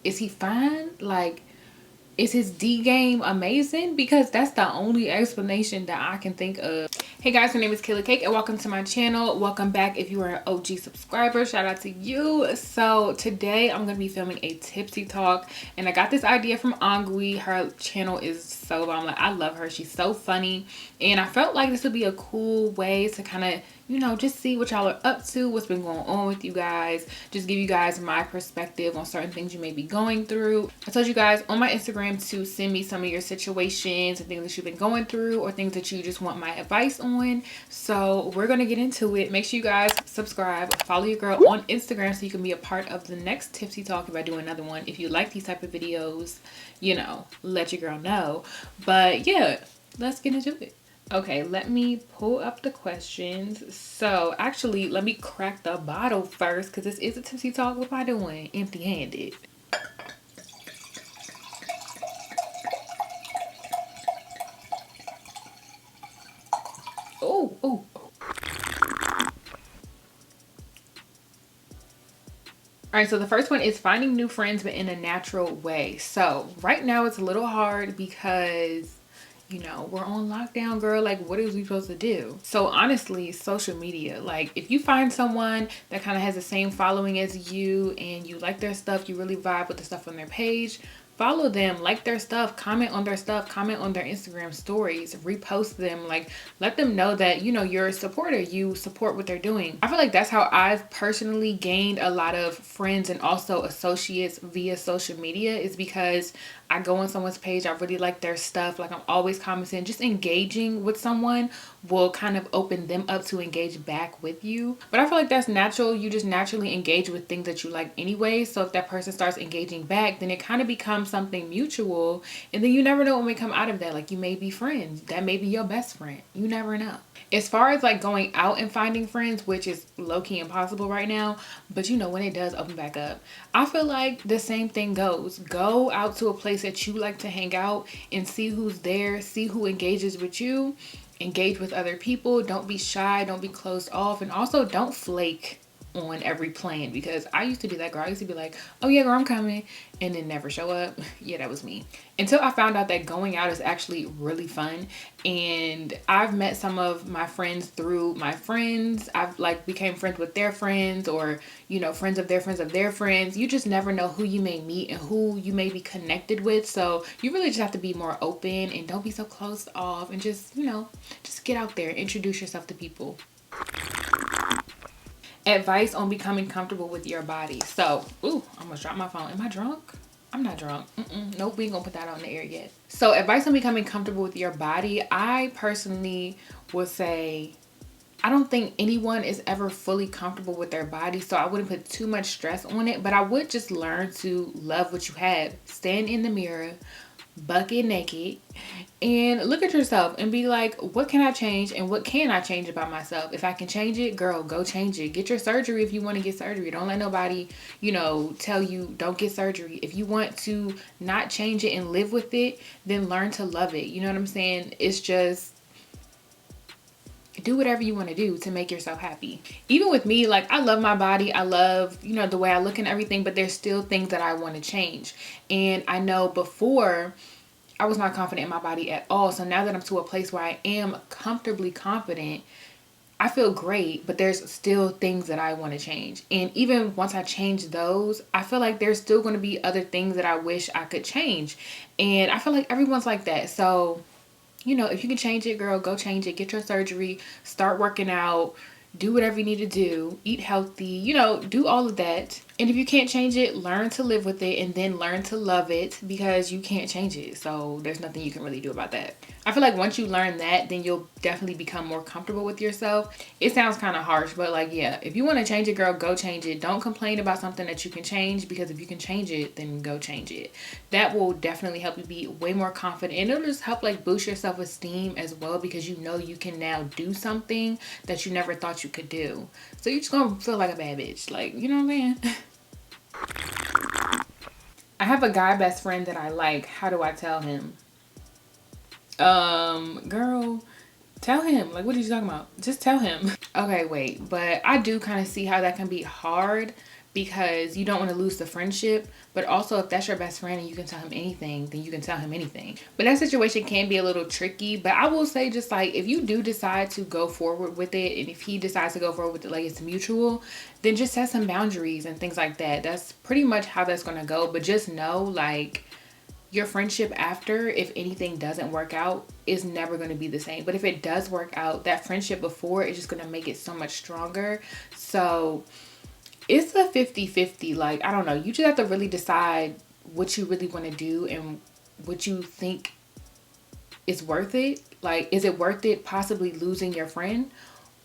is he fine? Like, is his D game amazing? Because that's the only explanation that I can think of. Hey guys, my name is Kaila Kake and welcome to my channel. Welcome back if you are an OG subscriber. Shout out to you. So today I'm going to be filming a tipsy talk, and I got this idea from Angui. Her channel is so bomb. Like, I love her. She's so funny, and I felt like this would be a cool way to kind of, you know, just see what y'all are up to, what's been going on with you guys, just give you guys my perspective on certain things you may be going through. I told you guys on my Instagram to send me some of your situations and things that you've been going through or things that you just want my advice on. So we're gonna get into it. Make sure you guys subscribe, follow your girl on Instagram so you can be a part of the next tipsy talk if I do another one. If you like these type of videos, you know, let your girl know. But yeah, let's get into it. Okay, let me pull up the questions. So actually, let me crack the bottle first because this is a tipsy talk. What am I doing? Empty-handed. Oh, oh. All right, so the first one is finding new friends but in a natural way. So right now it's a little hard because, you know, we're on lockdown, girl. Like, what is we supposed to do? So honestly, social media, like if you find someone that kind of has the same following as you and you like their stuff, you really vibe with the stuff on their page, follow them, like their stuff, comment on their stuff, comment on their Instagram stories, repost them, like let them know that, you know, you're a supporter, you support what they're doing. I feel like that's how I've personally gained a lot of friends and also associates via social media, is because I go on someone's page, I really like their stuff, like I'm always commenting, just engaging with someone will kind of open them up to engage back with you. But I feel like that's natural. You just naturally engage with things that you like anyway. So if that person starts engaging back, then it kind of becomes something mutual, and then you never know what may come out of that. Like, you may be friends, that may be your best friend, you never know. As far as like going out and finding friends, which is low-key impossible right now, but you know, when it does open back up, I feel like the same thing goes. Go out to a place that you like to hang out and see who's there, see who engages with you, engage with other people. Don't be shy, don't be closed off, and also don't flake on every plan, because I used to be that girl. I used to be like, oh yeah girl, I'm coming, and then never show up. Yeah, that was me, until I found out that going out is actually really fun. And I've met some of my friends through my friends. I've like became friends with their friends, or you know, friends of their friends of their friends. You just never know who you may meet and who you may be connected with. So you really just have to be more open and don't be so closed off, and just, you know, just get out there and introduce yourself to people. Advice on becoming comfortable with your body. So, ooh, I almost dropped my phone. Am I drunk? I'm not drunk. Nope, we ain't gonna put that on the air yet. So, advice on becoming comfortable with your body. I personally would say, I don't think anyone is ever fully comfortable with their body, so I wouldn't put too much stress on it, but I would just learn to love what you have. Stand in the mirror, bucket naked, and look at yourself and be like, what can I change and what can I change about myself? If I can change it, girl, go change it. Get your surgery if you want to get surgery. Don't let nobody, you know, tell you don't get surgery. If you want to not change it and live with it, then learn to love it. You know what I'm saying? It's just, do whatever you want to do to make yourself happy. Even with me, like, I love my body, I love, you know, the way I look and everything, but there's still things that I want to change. And I know before I was not confident in my body at all. So now that I'm to a place where I am comfortably confident, I feel great, but there's still things that I want to change. And even once I change those, I feel like there's still going to be other things that I wish I could change. And I feel like everyone's like that. So, you know, if you can change it, girl, go change it. Get your surgery, start working out, do whatever you need to do, eat healthy, you know, do all of that. And if you can't change it, learn to live with it, and then learn to love it, because you can't change it. So there's nothing you can really do about that. I feel like once you learn that, then you'll definitely become more comfortable with yourself. It sounds kind of harsh, but like, yeah, if you want to change it, girl, go change it. Don't complain about something that you can change, because if you can change it, then go change it. That will definitely help you be way more confident, and it'll just help like boost your self-esteem as well, because you know you can now do something that you never thought you could do. So you're just gonna feel like a bad bitch, like, you know what I'm saying? I have a guy best friend that I like. How do I tell him? Girl, tell him. Like, what are you talking about? Just tell him. Okay, wait, but I do kind of see how that can be hard, because you don't want to lose the friendship. But also, if that's your best friend and you can tell him anything, then you can tell him anything. But that situation can be a little tricky. But I will say, just like, if you do decide to go forward with it, and if he decides to go forward with it, like it's mutual, then just set some boundaries and things like that. That's pretty much how that's going to go. But just know, like, your friendship after, if anything doesn't work out, is never going to be the same. But if it does work out, that friendship before is just going to make it so much stronger. So it's a 50-50. Like, I don't know, you just have to really decide what you really want to do and what you think is worth it. Like, is it worth it possibly losing your friend,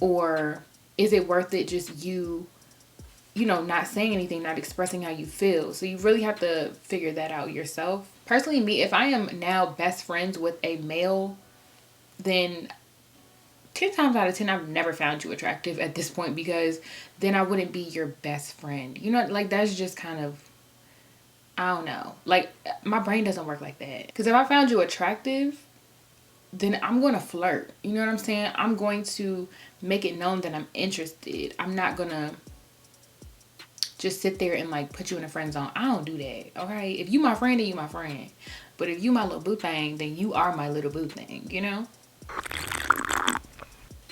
or is it worth it just you know, not saying anything, not expressing how you feel? So you really have to figure that out yourself. Personally, me, if I am now best friends with a male, then 10 times out of 10, I've never found you attractive at this point, because then I wouldn't be your best friend. You know, like, that's just kind of, I don't know. Like, my brain doesn't work like that. Because if I found you attractive, then I'm going to flirt. You know what I'm saying? I'm going to make it known that I'm interested. I'm not going to just sit there and like put you in a friend zone. I don't do that. Okay, if you my friend, then you my friend. But if you my little boo thing, then you are my little boo thing, you know?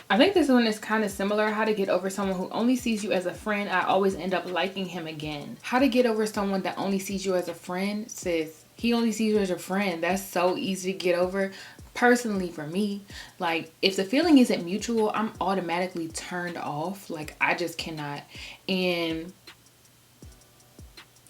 I think this one is kind of similar. How to get over someone who only sees you as a friend. I always end up liking him again. How to get over someone that only sees you as a friend. Sis, he only sees you as a friend. That's so easy to get over. Personally, for me, like, if the feeling isn't mutual, I'm automatically turned off. Like, I just cannot. And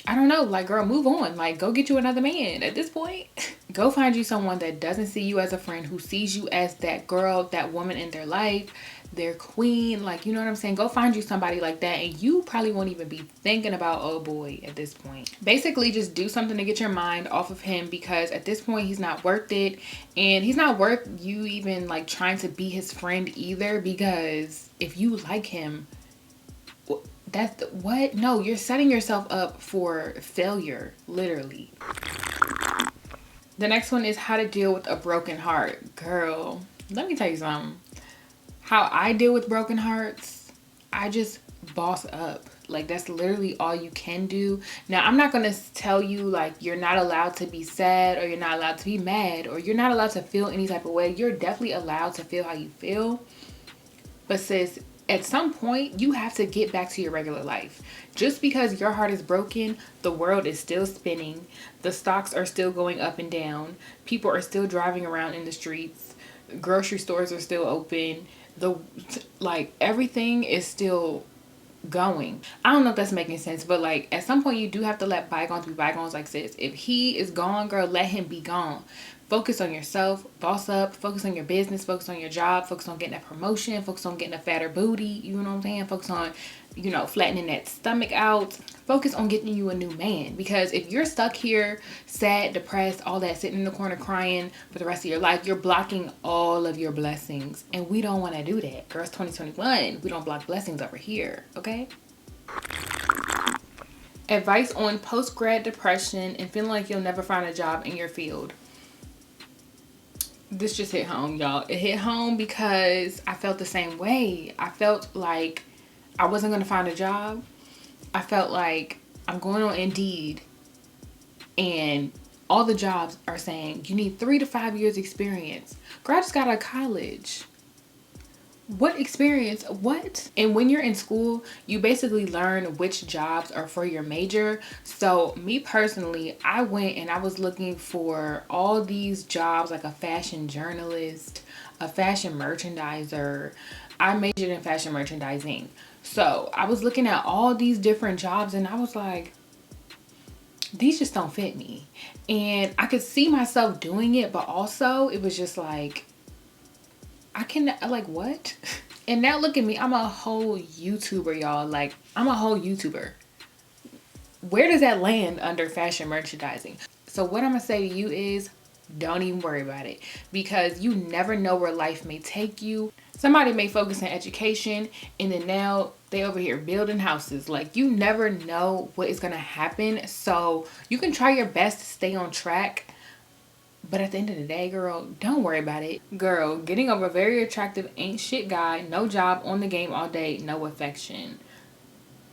I don't know, like, girl, move on. Like, go get you another man at this point. Go find you someone that doesn't see you as a friend, who sees you as that girl, that woman in their life, their queen. Like, you know what I'm saying? Go find you somebody like that, and you probably won't even be thinking about, oh boy, at this point. Basically, just do something to get your mind off of him, because at this point, he's not worth it. And he's not worth you even, like, trying to be his friend either, because if you like him, that's what? No, you're setting yourself up for failure, literally. The next one is how to deal with a broken heart. Girl, let me tell you something. How I deal with broken hearts, I just boss up. Like, that's literally all you can do. Now, I'm not going to tell you, like, you're not allowed to be sad, or you're not allowed to be mad, or you're not allowed to feel any type of way. You're definitely allowed to feel how you feel. But sis, at some point, you have to get back to your regular life. Just because your heart is broken, the world is still spinning. The stocks are still going up and down. People are still driving around in the streets. Grocery stores are still open. Like, everything is still going. I don't know if that's making sense, but like, at some point, you do have to let bygones be bygones. Like, sis, if he is gone, girl, let him be gone. Focus on yourself, boss up, focus on your business, focus on your job, focus on getting a promotion, focus on getting a fatter booty, you know what I'm saying? Focus on, you know, flattening that stomach out. Focus on getting you a new man. Because if you're stuck here, sad, depressed, all that, sitting in the corner crying for the rest of your life, you're blocking all of your blessings. And we don't want to do that. Girls, 2021, we don't block blessings over here, okay? Advice on post-grad depression and feeling like you'll never find a job in your field. This just hit home, y'all. It hit home because I felt the same way. I felt like I wasn't going to find a job. I felt like I'm going on Indeed and all the jobs are saying you need 3 to 5 years experience. Girl, I just got out of college. What experience? What? And when you're in school, you basically learn which jobs are for your major. So me personally, I went and I was looking for all these jobs, like a fashion journalist, a fashion merchandiser. I majored in fashion merchandising. So I was looking at all these different jobs and I was like, these just don't fit me. And I could see myself doing it, but also it was just like, I can, like, what? And now look at me. I'm a whole YouTuber, y'all. Like, I'm a whole YouTuber. Where does that land under fashion merchandising? So what I'm going to say to you is, don't even worry about it. Because you never know where life may take you. Somebody may focus on education, and then now they over here building houses. Like, you never know what is going to happen. So you can try your best to stay on track. But at the end of the day, girl, don't worry about it. Girl, getting over a very attractive ain't shit guy, no job, on the game all day, no affection.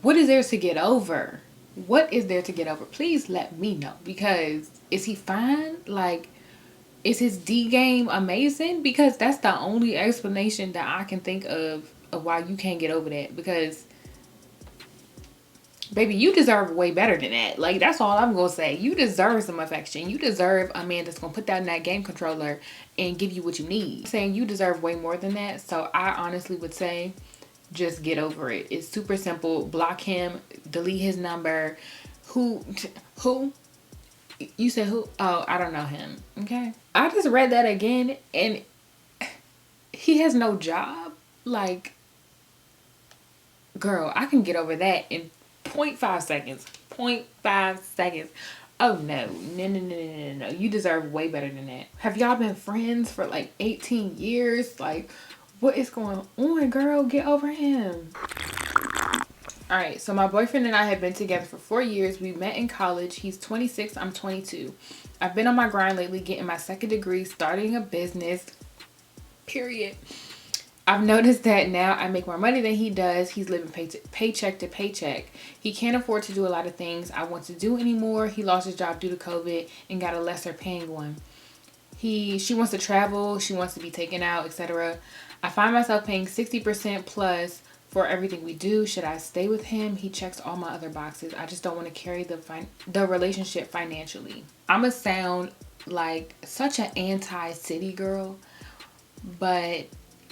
what is there to get over? What is there to get over? Please let me know, because is he fine? Like, is his D game amazing? Because that's the only explanation that I can think of why you can't get over that. Because baby, you deserve way better than that. Like, that's all I'm gonna say. You deserve some affection. You deserve a man that's gonna put that in that game controller and give you what you need. I'm saying you deserve way more than that. So I honestly would say just get over it. It's super simple. Block him, delete his number. Who you said who? Oh, I don't know him. Okay, I just read that again, and he has no job. Like, girl, I can get over that in 0.5 seconds. 0.5 seconds. Oh no. No. You deserve way better than that. Have y'all been friends for like 18 years? Like, what is going on, girl? Get over him. Alright, so my boyfriend and I have been together for 4 years. We met in college. He's 26, I'm 22. I've been on my grind lately, getting my second degree, starting a business, period. I've noticed that now I make more money than he does. He's living paycheck to paycheck. He can't afford to do a lot of things I want to do anymore. He lost his job due to COVID and got a lesser paying one. She wants to travel. She wants to be taken out, etc. I find myself paying 60% plus for everything we do. Should I stay with him? He checks all my other boxes. I just don't want to carry the relationship financially. I'm going to sound like such an anti-city girl, but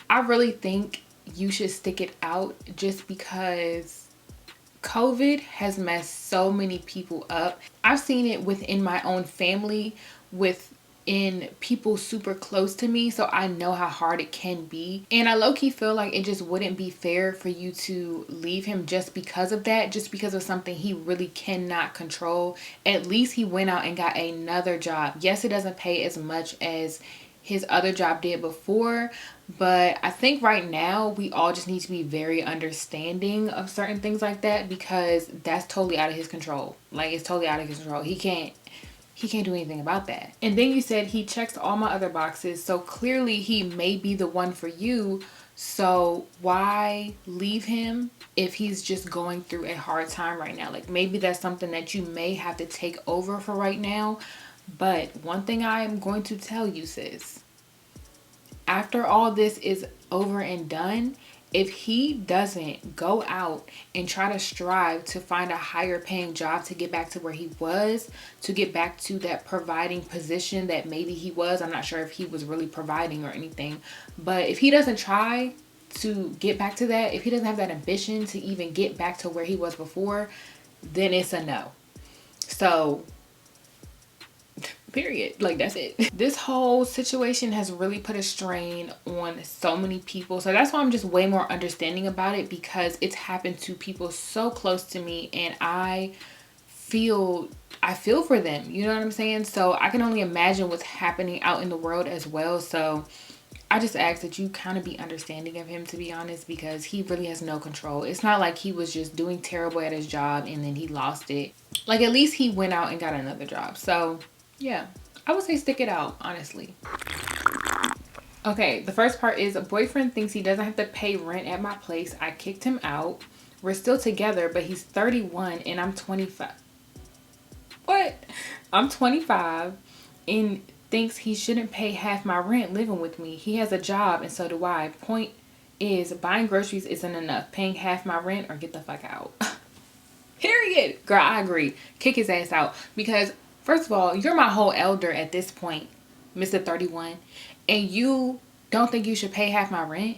I really think you should stick it out, just because COVID has messed so many people up. I've seen it within my own family, within people super close to me, so I know how hard it can be. And I low-key feel like it just wouldn't be fair for you to leave him just because of that, just because of something he really cannot control. At least he went out and got another job. Yes, it doesn't pay as much as his other job did before, but I think right now we all just need to be very understanding of certain things like that, because that's totally out of his control. Like, it's totally out of his control. He can't do anything about that. And then you said he checks all my other boxes, so clearly he may be the one for you. So why leave him if he's just going through a hard time right now? Like, maybe that's something that you may have to take over for right now. But one thing I am going to tell you, sis, after all this is over and done, if he doesn't go out and try to strive to find a higher paying job to get back to where he was, to get back to that providing position that maybe he was, I'm not sure if he was really providing or anything, but if he doesn't try to get back to that, if he doesn't have that ambition to even get back to where he was before, then it's a no. So period. Like, that's it. This whole situation has really put a strain on so many people. So that's why I'm just way more understanding about it, because it's happened to people so close to me, and I feel for them. You know what I'm saying? So I can only imagine what's happening out in the world as well. So I just ask that you kind of be understanding of him, to be honest, because he really has no control. It's not like he was just doing terrible at his job and then he lost it. Like, at least he went out and got another job. So yeah, I would say stick it out, honestly. Okay, the first part is, a boyfriend thinks he doesn't have to pay rent at my place. I kicked him out. We're still together, but he's 31 and I'm 25. What? I'm 25 and thinks he shouldn't pay half my rent living with me. He has a job and so do I. Point is, buying groceries isn't enough. Paying half my rent or get the fuck out. Period. Girl, I agree. Kick his ass out, because first of all, you're my whole elder at this point, Mr. 31, and you don't think you should pay half my rent?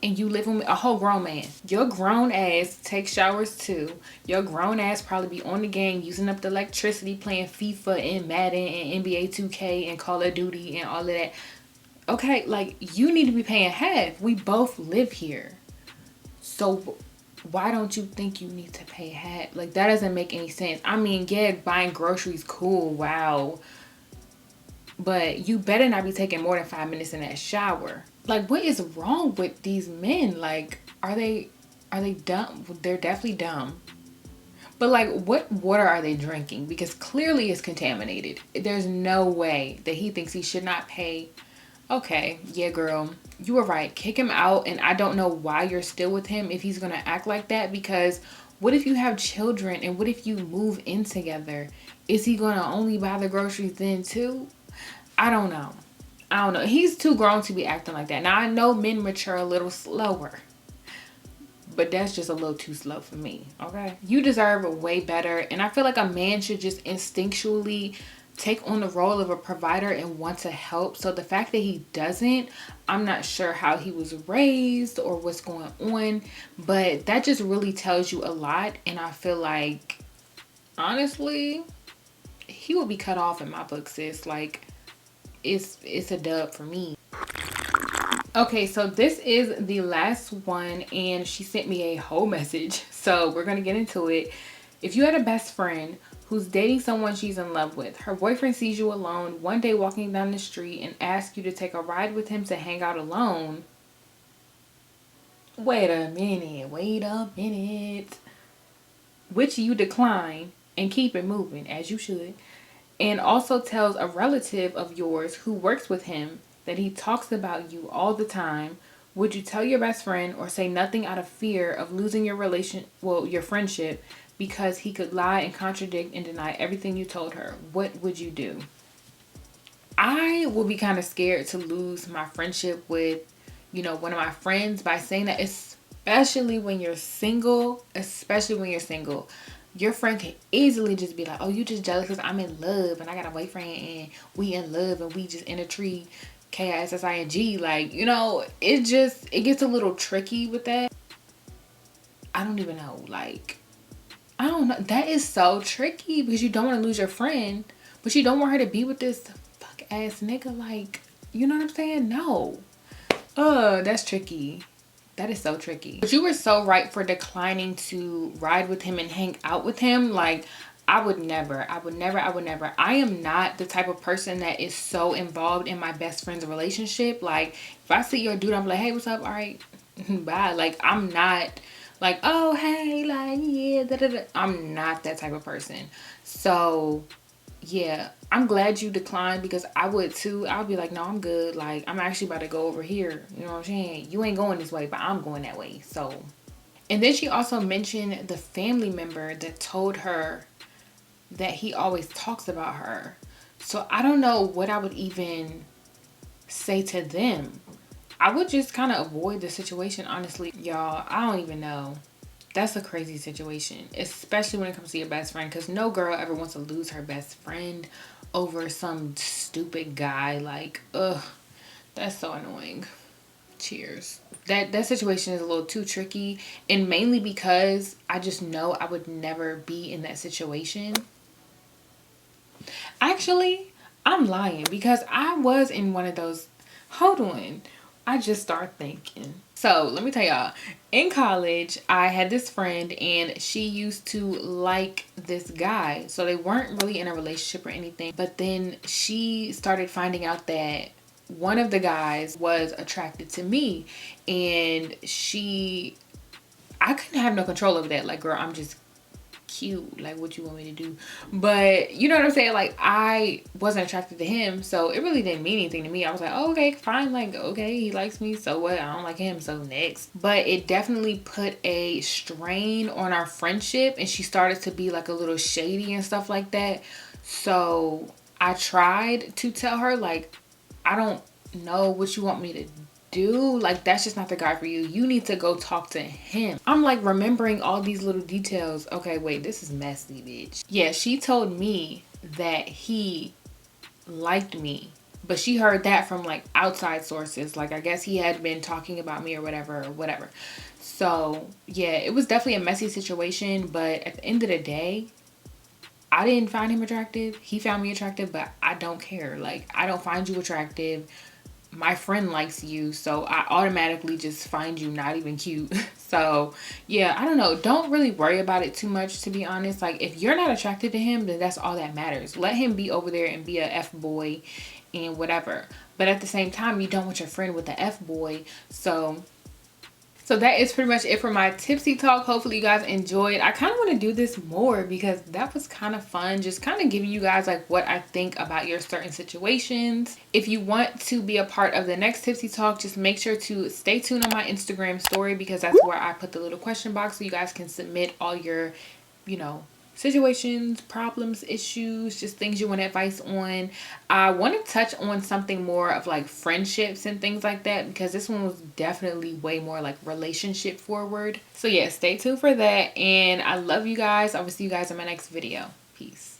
And you live with a whole grown man. Your grown ass takes showers too. Your grown ass probably be on the game, using up the electricity, playing FIFA and Madden and NBA 2K and Call of Duty and all of that. Okay, like, you need to be paying half. We both live here. So why don't you think you need to pay half? Like, that doesn't make any sense. I mean, yeah, buying groceries, cool, wow. But you better not be taking more than 5 minutes in that shower. Like, what is wrong with these men? Like, are they dumb? They're definitely dumb. But like, what water are they drinking? Because clearly it's contaminated. There's no way that he thinks he should not pay. Okay, yeah, girl, you were right. Kick him out. And I don't know why you're still with him if he's gonna act like that, because What if you have children and what if you move in together? Is he gonna only buy the groceries then too? I don't know. I don't know. He's too grown to be acting like that. Now I know men mature a little slower, but that's just a little too slow for me. Okay, you deserve way better, and I feel like a man should just instinctually take on the role of a provider and want to help. So the fact that he doesn't, I'm not sure how he was raised or what's going on, but that just really tells you a lot. And I feel like, honestly, he will be cut off in my book, sis. Like, it's a dub for me. Okay, so this is the last one, and she sent me a whole message, so we're gonna get into it. If you had a best friend who's dating someone she's in love with, her boyfriend sees you alone one day walking down the street and asks you to take a ride with him to hang out alone. Wait a minute. Which you decline and keep it moving, as you should. And also tells a relative of yours who works with him that he talks about you all the time. Would you tell your best friend or say nothing out of fear of losing your your friendship, because he could lie and contradict and deny everything you told her? What would you do? I will be kind of scared to lose my friendship with, one of my friends by saying that, especially when you're single, your friend can easily just be like, oh, you just jealous because I'm in love and I got a boyfriend and we in love and we just in a tree, KISSING. Like, it gets a little tricky with that. I don't even know. Like, I don't know. That is so tricky because you don't want to lose your friend, but you don't want her to be with this fuck ass nigga. Like, you know what I'm saying? No. That's tricky. That is so tricky. But you were so right for declining to ride with him and hang out with him. Like, I would never. I am not the type of person that is so involved in my best friend's relationship. Like, if I see your dude, I'm like, hey, what's up? All right, bye. Like, I'm not like, oh, hey, like, yeah, da, da, da. I'm not that type of person. So, yeah, I'm glad you declined, because I would too. I'll be like, no, I'm good. Like, I'm actually about to go over here. You know what I'm saying? You ain't going this way, but I'm going that way. So, and then she also mentioned the family member that told her that he always talks about her. So I don't know what I would even say to them. I would just kind of avoid the situation, honestly. Y'all, I don't even know. That's a crazy situation, especially when it comes to your best friend, because no girl ever wants to lose her best friend over some stupid guy. Like, ugh, that's so annoying. Cheers. That situation is a little too tricky, and mainly because I just know I would never be in that situation. Actually, I'm lying, because I was in one of those. Hold on. I just started thinking. So let me tell y'all, in college, I had this friend and she used to like this guy. So they weren't really in a relationship or anything. But then she started finding out that one of the guys was attracted to me. And I couldn't have no control over that. Like, girl, I'm just cute, like, what you want me to do? But you know what I'm saying? Like, I wasn't attracted to him, so it really didn't mean anything to me. I was like, oh, okay, fine, like, okay, he likes me, so what? I don't like him, so next. But it definitely put a strain on our friendship, and she started to be like a little shady and stuff like that. So I tried to tell her, like, I don't know what you want me to do. Like, that's just not the guy for you. You need to go talk to him. I'm like remembering all these little details. Okay, wait, this is messy, bitch. Yeah, she told me that he liked me, but she heard that from like outside sources. Like, I guess he had been talking about me or whatever. So yeah, it was definitely a messy situation, but at the end of the day, I didn't find him attractive. He found me attractive, but I don't care. Like, I don't find you attractive. My friend likes you, so I automatically just find you not even cute. So yeah, I don't know. Don't really worry about it too much, to be honest. Like, if you're not attracted to him, then that's all that matters. Let him be over there and be a F-boy and whatever. But at the same time, you don't want your friend with the F-boy. So So that is pretty much it for my tipsy talk. Hopefully you guys enjoyed. I kind of want to do this more because that was kind of fun. Just kind of giving you guys like what I think about your certain situations. If you want to be a part of the next tipsy talk, just make sure to stay tuned on my Instagram story because that's where I put the little question box so you guys can submit all your, you know, situations, problems, issues, just things you want advice on. I want to touch on something more of like friendships and things like that because this one was definitely way more like relationship forward. So yeah, stay tuned for that, and I love you guys. I will see you guys in my next video. Peace.